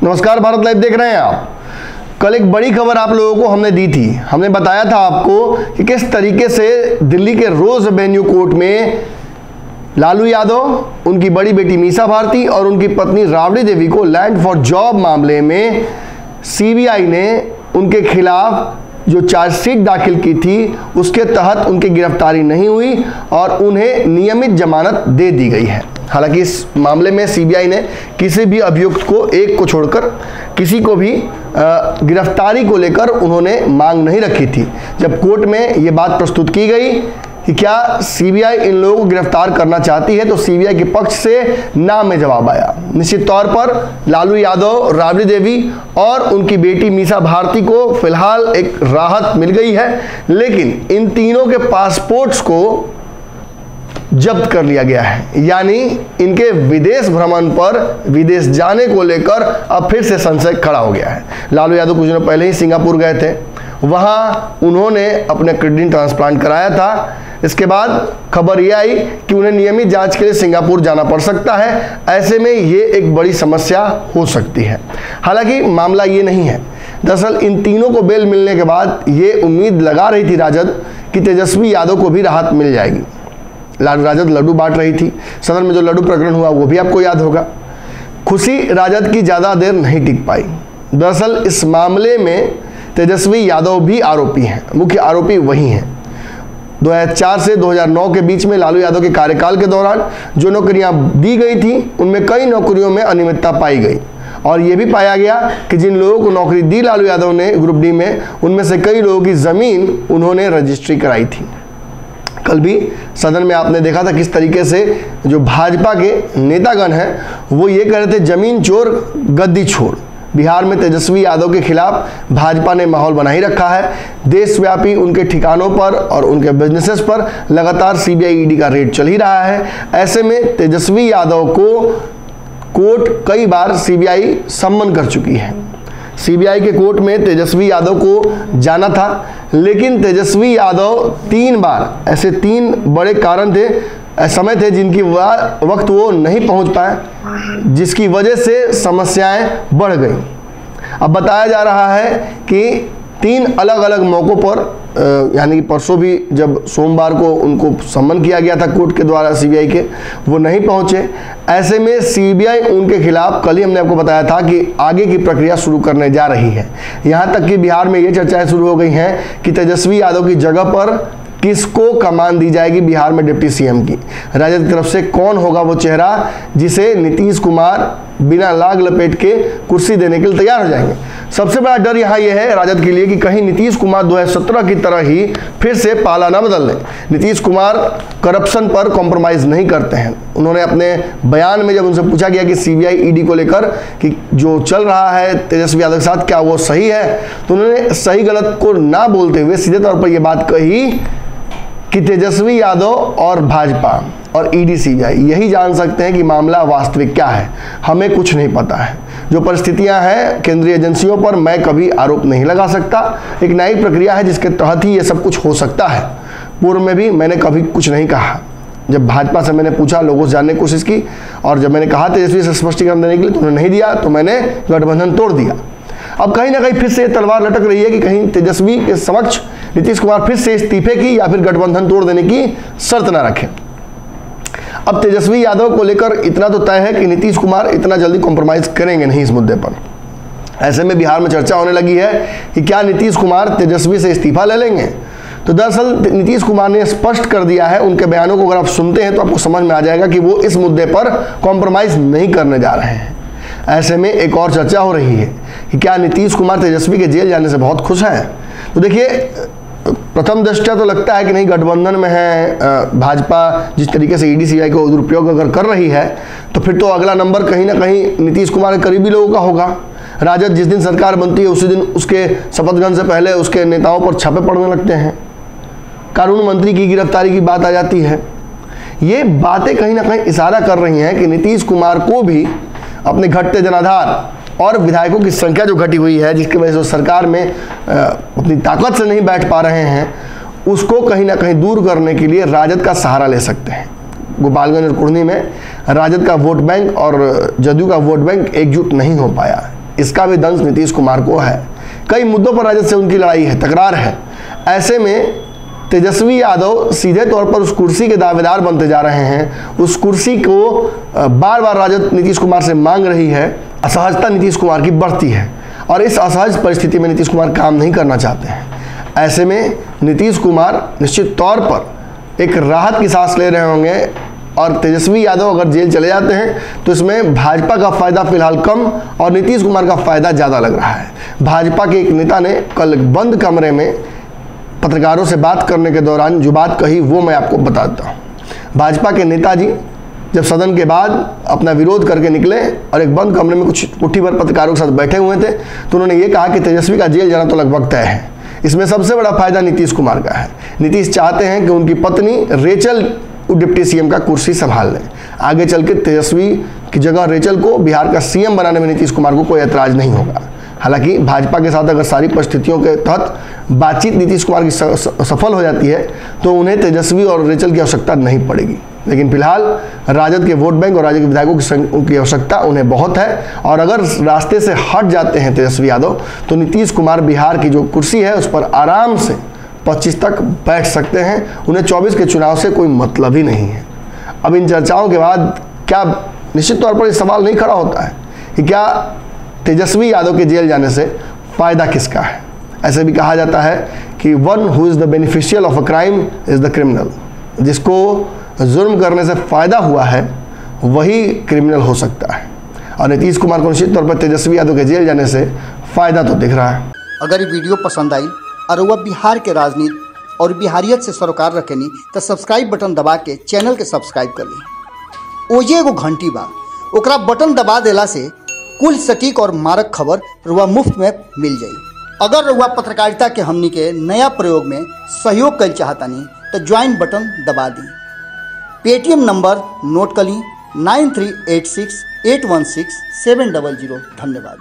नमस्कार, भारत लाइव देख रहे हैं आप। कल एक बड़ी खबर आप लोगों को हमने दी थी। हमने बताया था आपको कि किस तरीके से दिल्ली के रोज एवेन्यू कोर्ट में लालू यादव, उनकी बड़ी बेटी मीसा भारती और उनकी पत्नी राबड़ी देवी को लैंड फॉर जॉब मामले में सीबीआई ने उनके खिलाफ जो चार्जशीट दाखिल की थी उसके तहत उनकी गिरफ्तारी नहीं हुई और उन्हें नियमित जमानत दे दी गई है। हालांकि इस मामले में सीबीआई ने किसी भी अभियुक्त को, एक को छोड़कर किसी को भी गिरफ्तारी को लेकर उन्होंने मांग नहीं रखी थी। जब कोर्ट में ये बात प्रस्तुत की गई कि क्या सीबीआई इन लोगों को गिरफ्तार करना चाहती है, तो सीबीआई के पक्ष से ना में जवाब आया। निश्चित तौर पर लालू यादव, राबड़ी देवी और उनकी बेटी मीसा भारती को फिलहाल एक राहत मिल गई है, लेकिन इन तीनों के पासपोर्ट्स को जब्त कर लिया गया है। यानी इनके विदेश भ्रमण पर, विदेश जाने को लेकर अब फिर से संशय खड़ा हो गया है। लालू यादव कुछ दिनों पहले ही सिंगापुर गए थे, वहाँ उन्होंने अपने किडनी ट्रांसप्लांट कराया था। इसके बाद खबर ये आई कि उन्हें नियमित जांच के लिए सिंगापुर जाना पड़ सकता है। ऐसे में ये एक बड़ी समस्या हो सकती है। हालांकि मामला ये नहीं है। दरअसल इन तीनों को बेल मिलने के बाद ये उम्मीद लगा रही थी राजद कि तेजस्वी यादव को भी राहत मिल जाएगी। राजद लड्डू बांट रही थी। सदन में जो लड्डू प्रकरण हुआ वो भी आपको याद होगा। खुशी राजद की ज़्यादा देर नहीं टिक पाई। दरअसल इस मामले में तेजस्वी यादव भी आरोपी हैं। मुख्य आरोपी वही हैं। 2004 से 2009 के बीच में लालू यादव के कार्यकाल के दौरान जो नौकरियां दी गई थी उनमें कई नौकरियों में अनियमितता पाई गई और यह भी पाया गया कि जिन लोगों को नौकरी दी लालू यादव ने ग्रुप डी में, उनमें से कई लोगों की ज़मीन उन्होंने रजिस्ट्री कराई थी। कल भी सदन में आपने देखा था किस तरीके से जो भाजपा के नेतागण हैं वो ये कह रहे थे जमीन चोर गद्दी छोड़। बिहार में तेजस्वी यादव के खिलाफ भाजपा ने माहौल बना ही रखा है। देशव्यापी उनके ठिकानों पर और उनके बिजनेसेस पर लगातार सीबीआई ईडी का रेड चल ही रहा है। ऐसे में तेजस्वी यादव को कोर्ट कई बार सीबीआई सम्मन कर चुकी है। सीबीआई के कोर्ट में तेजस्वी यादव को जाना था, लेकिन तेजस्वी यादव 3 बार, ऐसे 3 बड़े कारण थे, समय थे जिनकी वक्त वो नहीं पहुंच पाए, जिसकी वजह से समस्याएं बढ़ गई। अब बताया जा रहा है कि 3 अलग अलग मौक़ों पर, यानी कि परसों भी जब सोमवार को उनको सम्मन किया गया था कोर्ट के द्वारा सीबीआई के, वो नहीं पहुंचे। ऐसे में सीबीआई उनके खिलाफ, कल ही हमने आपको बताया था कि आगे की प्रक्रिया शुरू करने जा रही है। यहाँ तक कि बिहार में ये चर्चाएं शुरू हो गई हैं कि तेजस्वी यादव की जगह पर किसको कमान दी जाएगी बिहार में डिप्टी सीएम की। राजद की तरफ से कौन होगा वो चेहरा जिसे नीतीश कुमार बिना लाग लपेट के कुर्सी देने के लिए तैयार हो जाएंगे। सबसे बड़ा डर यहाँ ये है राजद के लिए कि कहीं नीतीश कुमार 2017 की तरह ही फिर से पाला ना बदल लें। नीतीश कुमार करप्शन पर कॉम्प्रोमाइज़ नहीं करते हैं। उन्होंने अपने बयान में जब उनसे पूछा गया कि सीबीआई ईडी को लेकर कि जो चल रहा है तेजस्वी यादव के साथ क्या वो सही है, तो उन्होंने सही गलत को ना बोलते हुए सीधे तौर पर यह बात कही कि तेजस्वी यादव और भाजपा और ईडी सीबीआई यही जान सकते हैं कि मामला वास्तविक क्या है। हमें कुछ नहीं पता है। जो परिस्थितियां हैं केंद्रीय एजेंसियों पर मैं कभी आरोप नहीं लगा सकता। एक नई प्रक्रिया है जिसके तहत ही ये सब कुछ हो सकता है। पूर्व में भी मैंने कभी कुछ नहीं कहा। जब भाजपा से मैंने पूछा, लोगों से जानने की कोशिश की, और जब मैंने कहा तेजस्वी से स्पष्टीकरण देने के लिए तो उन्होंने नहीं दिया, तो मैंने गठबंधन तोड़ दिया। अब कहीं ना कहीं फिर से तलवार लटक रही है कि कहीं तेजस्वी के समक्ष नीतीश कुमार फिर से इस्तीफे की या फिर गठबंधन तोड़ देने की शर्त ना रखें। अब तेजस्वी यादव को लेकर इतना तो तय है कि नीतीश कुमार इतना जल्दी कॉम्प्रोमाइज़ करेंगे नहीं इस मुद्दे पर। ऐसे में बिहार में चर्चा होने लगी है कि क्या नीतीश कुमार तेजस्वी से इस्तीफा ले लेंगे। तो दरअसल नीतीश कुमार ने स्पष्ट कर दिया है, उनके बयानों को अगर आप सुनते हैं तो आपको समझ में आ जाएगा कि वो इस मुद्दे पर कॉम्प्रोमाइज़ नहीं करने जा रहे हैं। ऐसे में एक और चर्चा हो रही है कि क्या नीतीश कुमार तेजस्वी के जेल जाने से बहुत खुश हैं। तो देखिए, प्रथम दृष्टया तो लगता है कि नहीं, गठबंधन में है भाजपा, जिस तरीके से ईडी सीबीआई को दुरुपयोग अगर कर रही है तो फिर तो अगला नंबर कहीं ना कहीं नीतीश कुमार के करीबी लोगों का होगा। राजद जिस दिन सरकार बनती है उसी दिन उसके शपथ ग्रहण से पहले उसके नेताओं पर छापे पड़ने लगते हैं। कानून मंत्री की गिरफ्तारी की बात आ जाती है। ये बातें कहीं ना कहीं इशारा कर रही हैं कि नीतीश कुमार को भी अपने घटते जनाधार और विधायकों की संख्या जो घटी हुई है, जिसकी वजह से सरकार में अपनी ताकत से नहीं बैठ पा रहे हैं, उसको कहीं ना कहीं दूर करने के लिए राजद का सहारा ले सकते हैं। गोपालगंज और कुढ़नी में राजद का वोट बैंक और जदयू का वोट बैंक एकजुट नहीं हो पाया है। इसका भी दंश नीतीश कुमार को है। कई मुद्दों पर राजद से उनकी लड़ाई है, तकरार है। ऐसे में तेजस्वी यादव सीधे तौर पर उस कुर्सी के दावेदार बनते जा रहे हैं। उस कुर्सी को बार बार राजद नीतीश कुमार से मांग रही है। असहजता नीतीश कुमार की बढ़ती है और इस असहज परिस्थिति में नीतीश कुमार काम नहीं करना चाहते हैं। ऐसे में नीतीश कुमार निश्चित तौर पर एक राहत की सांस ले रहे होंगे और तेजस्वी यादव अगर जेल चले जाते हैं तो इसमें भाजपा का फायदा फिलहाल कम और नीतीश कुमार का फायदा ज़्यादा लग रहा है। भाजपा के एक नेता ने कल बंद कमरे में पत्रकारों से बात करने के दौरान जो बात कही वो मैं आपको बताता हूँ। भाजपा के नेताजी जब सदन के बाद अपना विरोध करके निकले और एक बंद कमरे में कुछ मुट्ठी भर पत्रकारों के साथ बैठे हुए थे तो उन्होंने ये कहा कि तेजस्वी का जेल जाना तो लगभग तय है। इसमें सबसे बड़ा फायदा नीतीश कुमार का है। नीतीश चाहते हैं कि उनकी पत्नी रेचल डिप्टी सीएम का कुर्सी संभाल लें। आगे चल के तेजस्वी की जगह रेचल को बिहार का सीएम बनाने में नीतीश कुमार को कोई ऐतराज नहीं होगा। हालांकि भाजपा के साथ अगर सारी परिस्थितियों के तहत बातचीत नीतीश कुमार की सफल हो जाती है तो उन्हें तेजस्वी और रेचल की आवश्यकता नहीं पड़ेगी। लेकिन फिलहाल राजद के वोट बैंक और राज्य के विधायकों की आवश्यकता उन्हें बहुत है और अगर रास्ते से हट जाते हैं तेजस्वी यादव तो नीतीश कुमार बिहार की जो कुर्सी है उस पर आराम से 25 तक बैठ सकते हैं। उन्हें 24 के चुनाव से कोई मतलब ही नहीं है। अब इन चर्चाओं के बाद क्या निश्चित तौर पर ये सवाल नहीं खड़ा होता है कि क्या तेजस्वी यादव के जेल जाने से फ़ायदा किसका है। ऐसे भी कहा जाता है कि one who is the beneficial of a crime is the criminal. जिसको जुर्म करने से फ़ायदा हुआ है वही क्रिमिनल हो सकता है और नीतीश कुमार को निश्चित तौर पर तेजस्वी यादव के जेल जाने से फ़ायदा तो दिख रहा है। अगर ये वीडियो पसंद आई और वह बिहार के राजनीति और बिहारियत से सरोकार रखेनी तो सब्सक्राइब बटन दबा के चैनल के सब्सक्राइब कर ली। ओजे एगो घंटी बा, ओकरा बटन दबा देला से कुल सटीक और मारक खबर रुआ मुफ्त में मिल जाई। अगर रुआ पत्रकारिता के हमनी के नया प्रयोग में सहयोग कर चाहतानी तो ज्वाइन बटन दबा दी। पेटीएम नंबर नोट कर ली 9386816700। धन्यवाद।